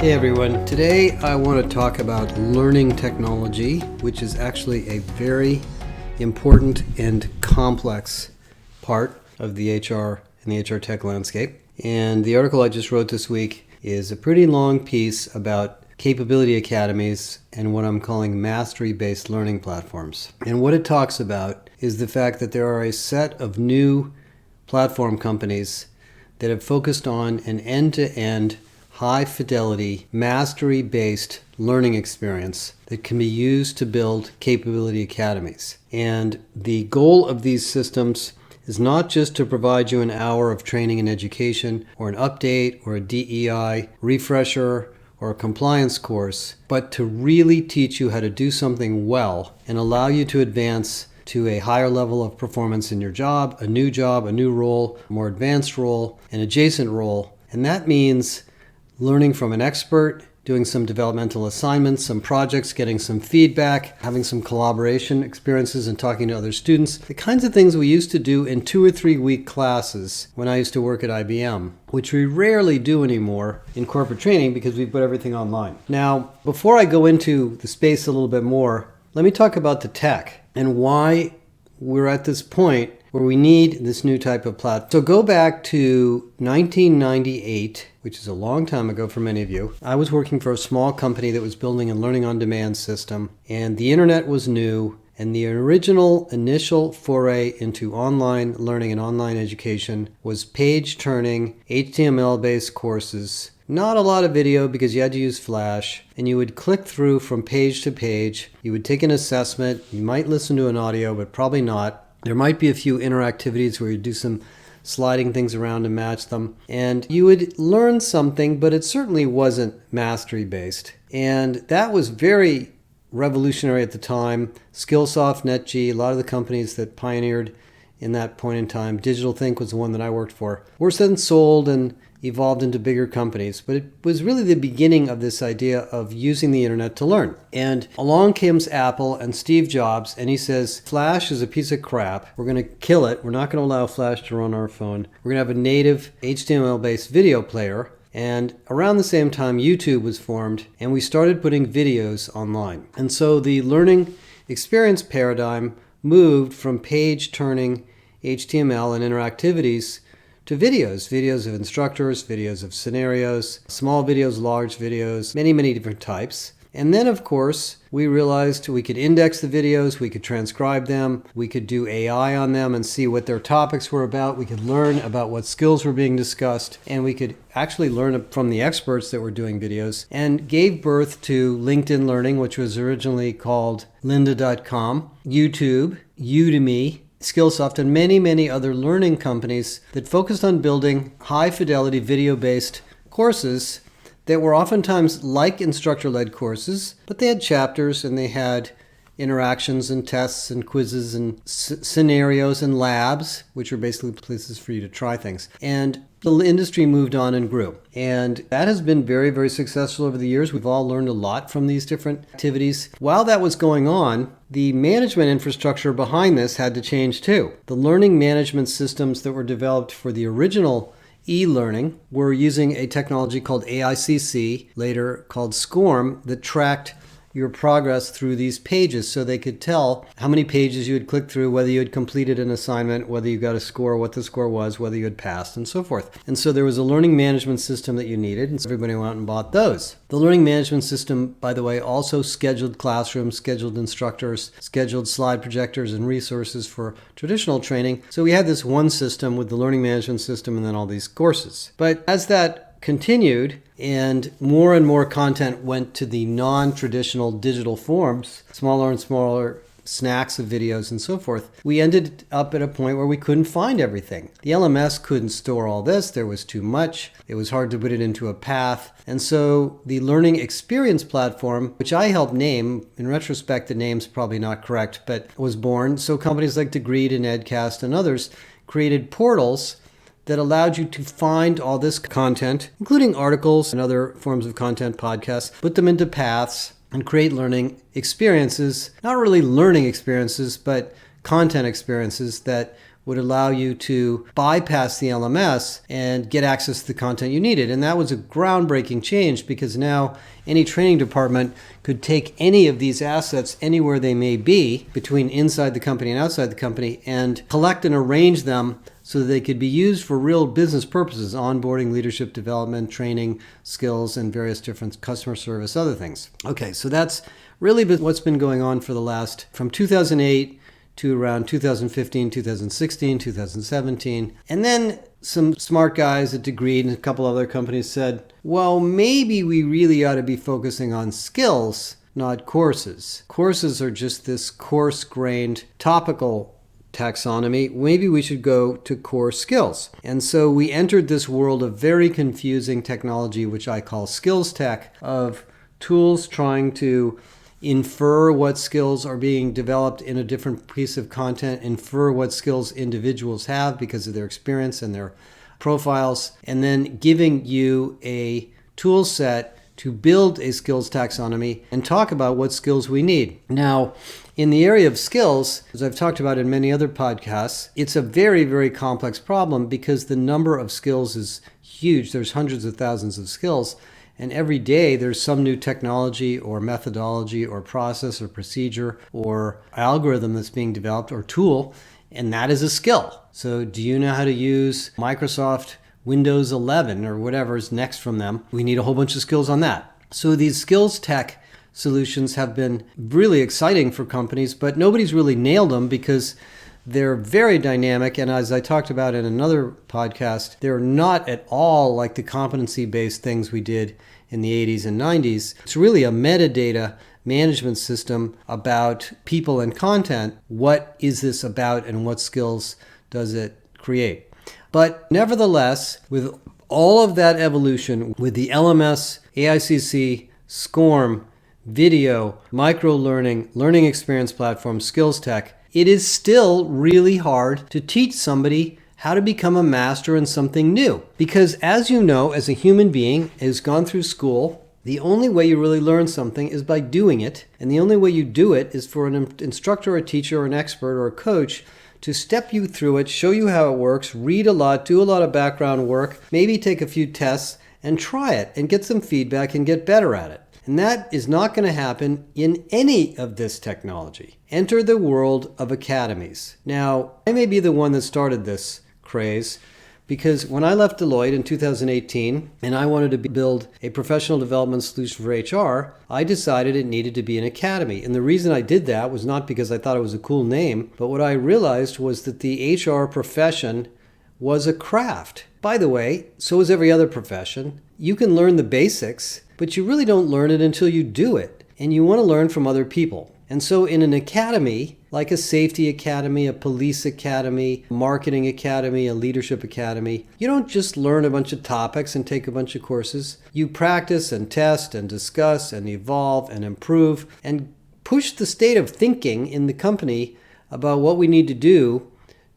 Hey everyone, today I want to talk about learning technology, which is actually a very important and complex part of the HR and the HR tech landscape. And the article I just wrote this week is a pretty long piece about Capability Academies and what I'm calling mastery-based learning platforms. And what it talks about is the fact that there are a set of new platform companies that have focused on an end-to-end high-fidelity, mastery-based learning experience that can be used to build capability academies. And the goal of these systems is not just to provide you an hour of training and education, or an update, or a DEI refresher, or a compliance course, but to really teach you how to do something well and allow you to advance to a higher level of performance in your job, a new role, a more advanced role, an adjacent role. And that means learning from an expert, doing some developmental assignments, some projects, getting some feedback, having some collaboration experiences and talking to other students. The kinds of things we used to do in 2 or 3 week classes when I used to work at IBM, which we rarely do anymore in corporate training because we put everything online. Now, before I go into the space a little bit more, let me talk about the tech and why we're at this point where we need this new type of platform. So go back to 1998, which is a long time ago for many of you. I was working for a small company that was building a learning on demand system, and the internet was new, and the initial foray into online learning and online education was page-turning, HTML-based courses. Not a lot of video because you had to use Flash, and you would click through from page to page. You would take an assessment. You might listen to an audio, but probably not. There might be a few interactivities where you do some sliding things around to match them. And you would learn something, but it certainly wasn't mastery-based. And that was very revolutionary at the time. Skillsoft, NetG, a lot of the companies that pioneered in that point in time. Digital Think was the one that I worked for. Were then sold and evolved into bigger companies. But it was really the beginning of this idea of using the internet to learn. And along comes Apple and Steve Jobs, and he says, Flash is a piece of crap. We're going to kill it. We're not going to allow Flash to run our phone. We're going to have a native HTML-based video player. And around the same time, YouTube was formed, and we started putting videos online. And so the learning experience paradigm moved from page-turning HTML and interactivities to videos of instructors, videos of scenarios, small videos, large videos, many different types. And then, of course, we realized we could index the videos, we could transcribe them, we could do AI on them and see what their topics were about. We could learn about what skills were being discussed, and we could actually learn from the experts that were doing videos, and gave birth to LinkedIn Learning, which was originally called lynda.com, YouTube, Udemy, Skillsoft, and many other learning companies that focused on building high-fidelity video-based courses that were oftentimes like instructor-led courses, but they had chapters and they had interactions and tests and quizzes and scenarios and labs, which are basically places for you to try things. And the industry moved on and grew. And that has been very successful over the years. We've all learned a lot from these different activities. While that was going on, the management infrastructure behind this had to change too. The learning management systems that were developed for the original e-learning were using a technology called AICC, later called SCORM, that tracked your progress through these pages so they could tell how many pages you had clicked through, whether you had completed an assignment, whether you got a score, what the score was, whether you had passed, and so forth. And so there was a learning management system that you needed, and so everybody went out and bought those. The learning management system, by the way, also scheduled classrooms, scheduled instructors, scheduled slide projectors and resources for traditional training. So we had this one system with the learning management system and then all these courses. But as that continued and more content went to the non-traditional digital forms, smaller and smaller snacks of videos and so forth, we ended up at a point where we couldn't find everything. The LMS couldn't store all this. There was too much. It was hard to put it into a path. And so the learning experience platform, which I helped name, in retrospect, the name's probably not correct, but was born. So companies like Degreed and Edcast and others created portals that allowed you to find all this content, including articles and other forms of content, podcasts, put them into paths, and create learning experiences, not really learning experiences, but content experiences that would allow you to bypass the LMS and get access to the content you needed. And that was a groundbreaking change because now any training department could take any of these assets anywhere they may be between inside the company and outside the company and collect and arrange them so that they could be used for real business purposes, onboarding, leadership development, training, skills, and various different customer service, other things. Okay, so that's really what's been going on for the last, from 2008 to around 2015, 2016, 2017. And then some smart guys at Degreed and a couple other companies said, well, maybe we really ought to be focusing on skills, not courses. Courses are just this coarse-grained topical taxonomy. Maybe we should go to core skills. And so we entered this world of very confusing technology, which I call skills tech, of tools trying to infer what skills are being developed in a different piece of content, infer what skills individuals have because of their experience and their profiles, and then giving you a tool set to build a skills taxonomy and talk about what skills we need. Now, in the area of skills, as I've talked about in many other podcasts, it's a very, very complex problem because the number of skills is huge. There's hundreds of thousands of skills. And every day there's some new technology or methodology or process or procedure or algorithm that's being developed or tool, and that is a skill. So do you know how to use Microsoft Windows 11 or whatever is next from them? We need a whole bunch of skills on that. So these skills tech solutions have been really exciting for companies, but nobody's really nailed them because they're very dynamic, and as I talked about in another podcast, they're not at all like the competency-based things we did in the 80s and 90s. It's really a metadata management system about people and content. What is this about and what skills does it create? But nevertheless, with all of that evolution, with the LMS, AICC, SCORM, video, micro-learning, learning experience platform, skills tech, it is still really hard to teach somebody how to become a master in something new. Because as you know, as a human being who's gone through school, the only way you really learn something is by doing it. And the only way you do it is for an instructor, a teacher, or an expert, or a coach to step you through it, show you how it works, read a lot, do a lot of background work, maybe take a few tests, and try it, and get some feedback and get better at it. And that is not going to happen in any of this technology. Enter the world of academies. Now, I may be the one that started this craze because when I left Deloitte in 2018 and I wanted to build a professional development solution for HR, I decided it needed to be an academy. And the reason I did that was not because I thought it was a cool name, but what I realized was that the HR profession was a craft. By the way, so is every other profession. You can learn the basics, but you really don't learn it until you do it. And you want to learn from other people. And so in an academy, like a safety academy, a police academy, a marketing academy, a leadership academy, you don't just learn a bunch of topics and take a bunch of courses. You practice and test and discuss and evolve and improve and push the state of thinking in the company about what we need to do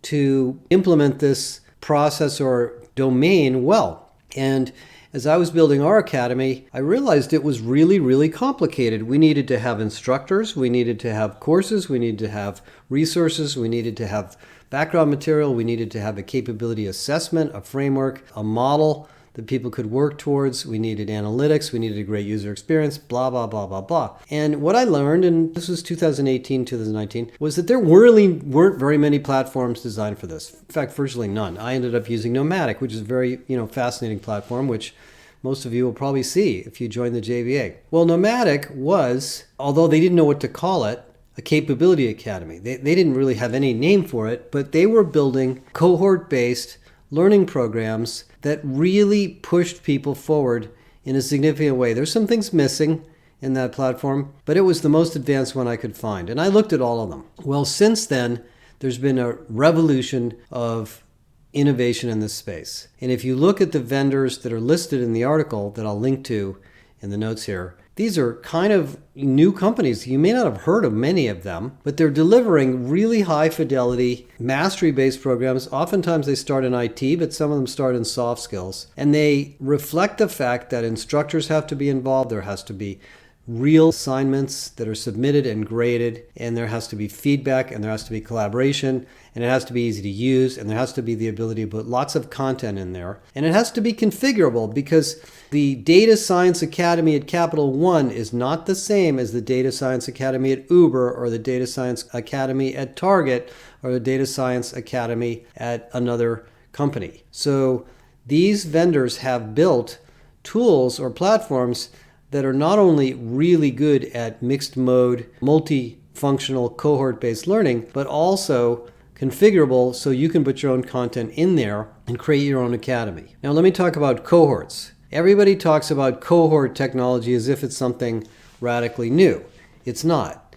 to implement this process or domain well. And as I was building our academy, I realized it was really, really complicated. We needed to have instructors, we needed to have courses, we needed to have resources, we needed to have background material, we needed to have a capability assessment, a framework, a model that people could work towards. We needed analytics, we needed a great user experience, blah, blah, blah, blah, blah. And what I learned, and this was 2018, 2019, was that there really weren't very many platforms designed for this. In fact, virtually none. I ended up using Nomadic, which is a very, fascinating platform, which most of you will probably see if you join the JVA. Well, Nomadic was, although they didn't know what to call it, a capability academy. They didn't really have any name for it, but they were building cohort-based learning programs that really pushed people forward in a significant way. There's some things missing in that platform, but it was the most advanced one I could find. And I looked at all of them. Well, since then, there's been a revolution of innovation in this space. And if you look at the vendors that are listed in the article that I'll link to in the notes here, these are kind of new companies. You may not have heard of many of them, but they're delivering really high fidelity, mastery-based programs. Oftentimes they start in IT, but some of them start in soft skills. And they reflect the fact that instructors have to be involved. There has to be real assignments that are submitted and graded, and there has to be feedback, and there has to be collaboration, and it has to be easy to use, and there has to be the ability to put lots of content in there, and it has to be configurable, because the Data Science Academy at Capital One is not the same as the Data Science Academy at Uber, or the Data Science Academy at Target, or the Data Science Academy at another company. So these vendors have built tools or platforms that are not only really good at mixed mode, multifunctional, cohort-based learning, but also configurable so you can put your own content in there and create your own academy. Now let me talk about cohorts. Everybody talks about cohort technology as if it's something radically new. It's not.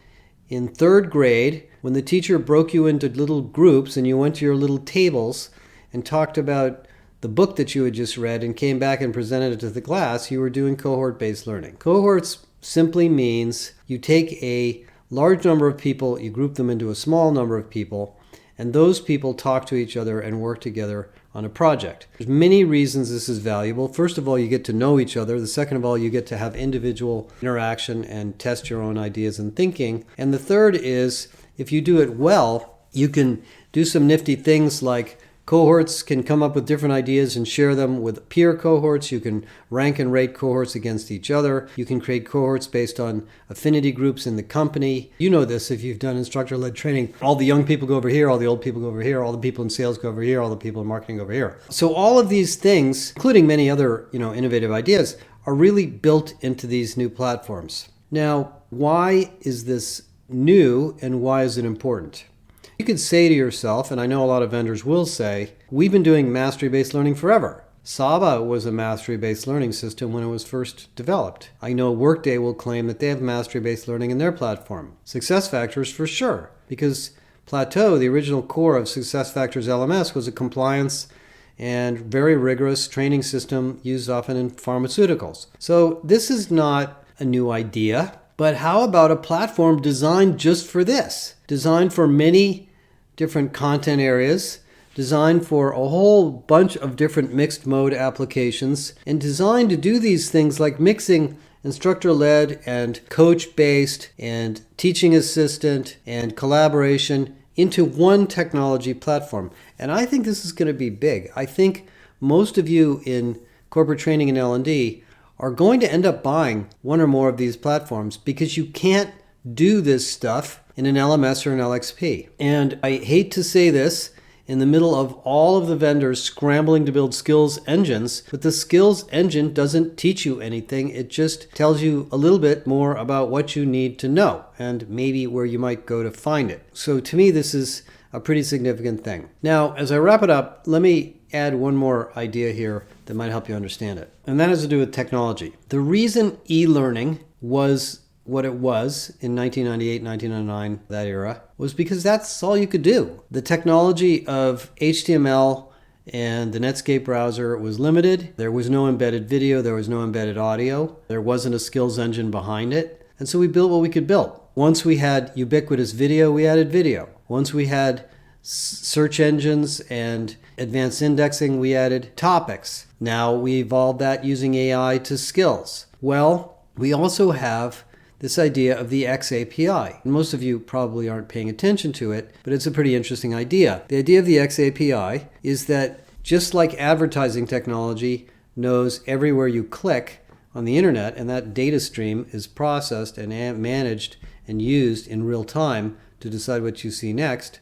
In third grade, when the teacher broke you into little groups and you went to your little tables and talked about the book that you had just read and came back and presented it to the class, you were doing cohort-based learning. Cohorts simply means you take a large number of people, you group them into a small number of people, and those people talk to each other and work together on a project. There's many reasons this is valuable. First of all, you get to know each other. The second of all, you get to have individual interaction and test your own ideas and thinking. And the third is, if you do it well, you can do some nifty things like cohorts can come up with different ideas and share them with peer cohorts. You can rank and rate cohorts against each other. You can create cohorts based on affinity groups in the company. You know this if you've done instructor-led training. All the young people go over here, all the old people go over here, all the people in sales go over here, all the people in marketing go over here. So all of these things, including many other, innovative ideas, are really built into these new platforms. Now, why is this new and why is it important? You could say to yourself, and I know a lot of vendors will say, we've been doing mastery-based learning forever. Saba was a mastery-based learning system when it was first developed. I know Workday will claim that they have mastery-based learning in their platform. SuccessFactors for sure, because Plateau, the original core of SuccessFactors LMS, was a compliance and very rigorous training system used often in pharmaceuticals. So this is not a new idea, but how about a platform designed just for this? Designed for many different content areas, designed for a whole bunch of different mixed mode applications, and designed to do these things like mixing instructor-led and coach-based and teaching assistant and collaboration into one technology platform. And I think this is going to be big. I think most of you in corporate training and L&D are going to end up buying one or more of these platforms because you can't do this stuff in an LMS or an LXP. And I hate to say this in the middle of all of the vendors scrambling to build skills engines, but the skills engine doesn't teach you anything. It just tells you a little bit more about what you need to know and maybe where you might go to find it. So to me, this is a pretty significant thing. Now, as I wrap it up, let me add one more idea here that might help you understand it. And that has to do with technology. The reason e-learning was what it was in 1998, 1999, that era, was because that's all you could do. The technology of HTML and the Netscape browser was limited. There was no embedded video. There was no embedded audio. There wasn't a skills engine behind it. And so we built what we could build. Once we had ubiquitous video, we added video. Once we had search engines and advanced indexing, we added topics. Now we evolved that using AI to skills. Well, we also have this idea of the X API. Most of you probably aren't paying attention to it, but it's a pretty interesting idea. The idea of the X API is that just like advertising technology knows everywhere you click on the internet, and that data stream is processed and managed and used in real time to decide what you see next,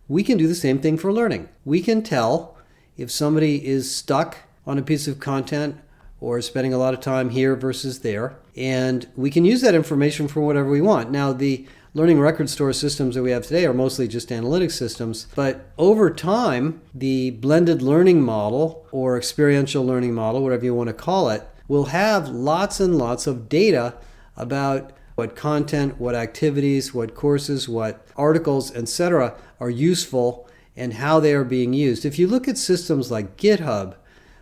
we can do the same thing for learning. We can tell if somebody is stuck on a piece of content or spending a lot of time here versus there, and we can use that information for whatever we want. Now, the learning record store systems that we have today are mostly just analytic systems, but over time, the blended learning model or experiential learning model, whatever you want to call it, will have lots and lots of data about what content, what activities, what courses, what articles, etc. are useful and how they are being used. If you look at systems like GitHub,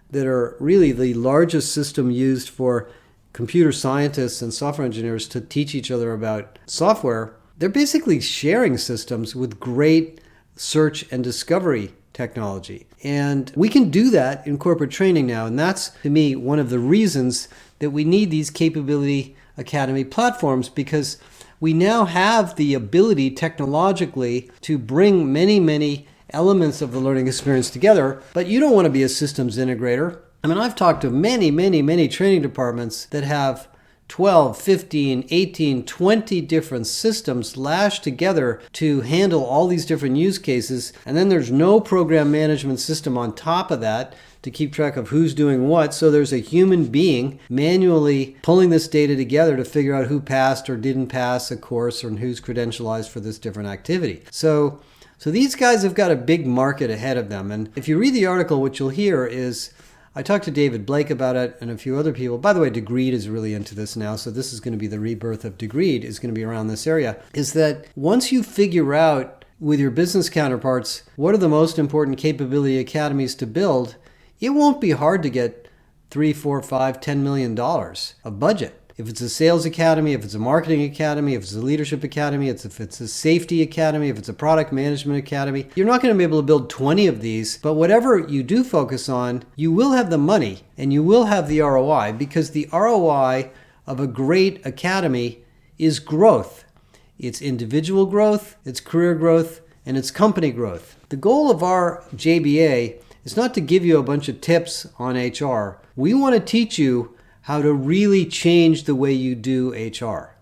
that are really the largest system used for computer scientists and software engineers to teach each other about software, they're basically sharing systems with great search and discovery technology. And we can do that in corporate training now. And that's, to me, one of the reasons that we need these Capability Academy platforms, because we now have the ability technologically to bring many elements of the learning experience together. But you don't want to be a systems integrator. I mean, I've talked to many training departments that have 12, 15, 18, 20 different systems lashed together to handle all these different use cases. And then there's no program management system on top of that to keep track of who's doing what. So there's a human being manually pulling this data together to figure out who passed or didn't pass a course and who's credentialized for this different activity. So these guys have got a big market ahead of them. And if you read the article, what you'll hear is, I talked to David Blake about it and a few other people. By the way, Degreed is really into this now, so this is going to be the rebirth of Degreed, is going to be around this area, is that once you figure out with your business counterparts what are the most important capability academies to build, it won't be hard to get $3, $4, $5, $10 million of budget. If it's a sales academy, if it's a marketing academy, if it's a leadership academy, if it's a safety academy, if it's a product management academy, you're not going to be able to build 20 of these. But whatever you do focus on, you will have the money and you will have the ROI, because the ROI of a great academy is growth. It's individual growth, it's career growth, and it's company growth. The goal of our JBA is not to give you a bunch of tips on HR. We want to teach you how to really change the way you do HR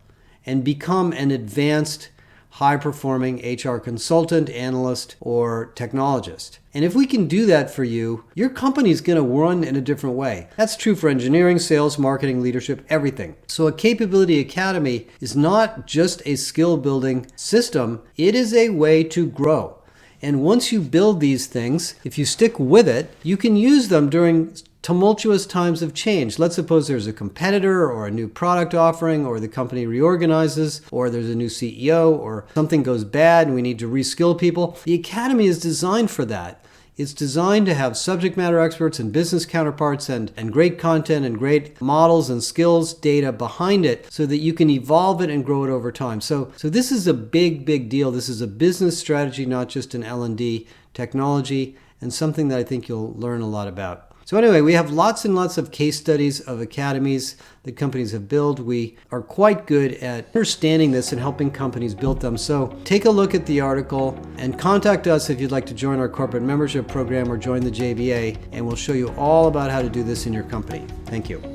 and become an advanced, high-performing HR consultant, analyst, or technologist. And if we can do that for you, your company is going to run in a different way. That's true for engineering, sales, marketing, leadership, everything. So a Capability Academy is not just a skill-building system. It is a way to grow. And once you build these things, if you stick with it, you can use them during tumultuous times of change. Let's suppose there's a competitor or a new product offering, or the company reorganizes, or there's a new CEO, or something goes bad and we need to reskill people. The Academy is designed for that. It's designed to have subject matter experts and business counterparts and great content and great models and skills data behind it so that you can evolve it and grow it over time. So this is a big deal. This is a business strategy, not just an L&D technology, and something that I think you'll learn a lot about. So anyway, we have lots and lots of case studies of academies that companies have built. We are quite good at understanding this and helping companies build them. So take a look at the article and contact us if you'd like to join our corporate membership program or join the JBA, and we'll show you all about how to do this in your company. Thank you.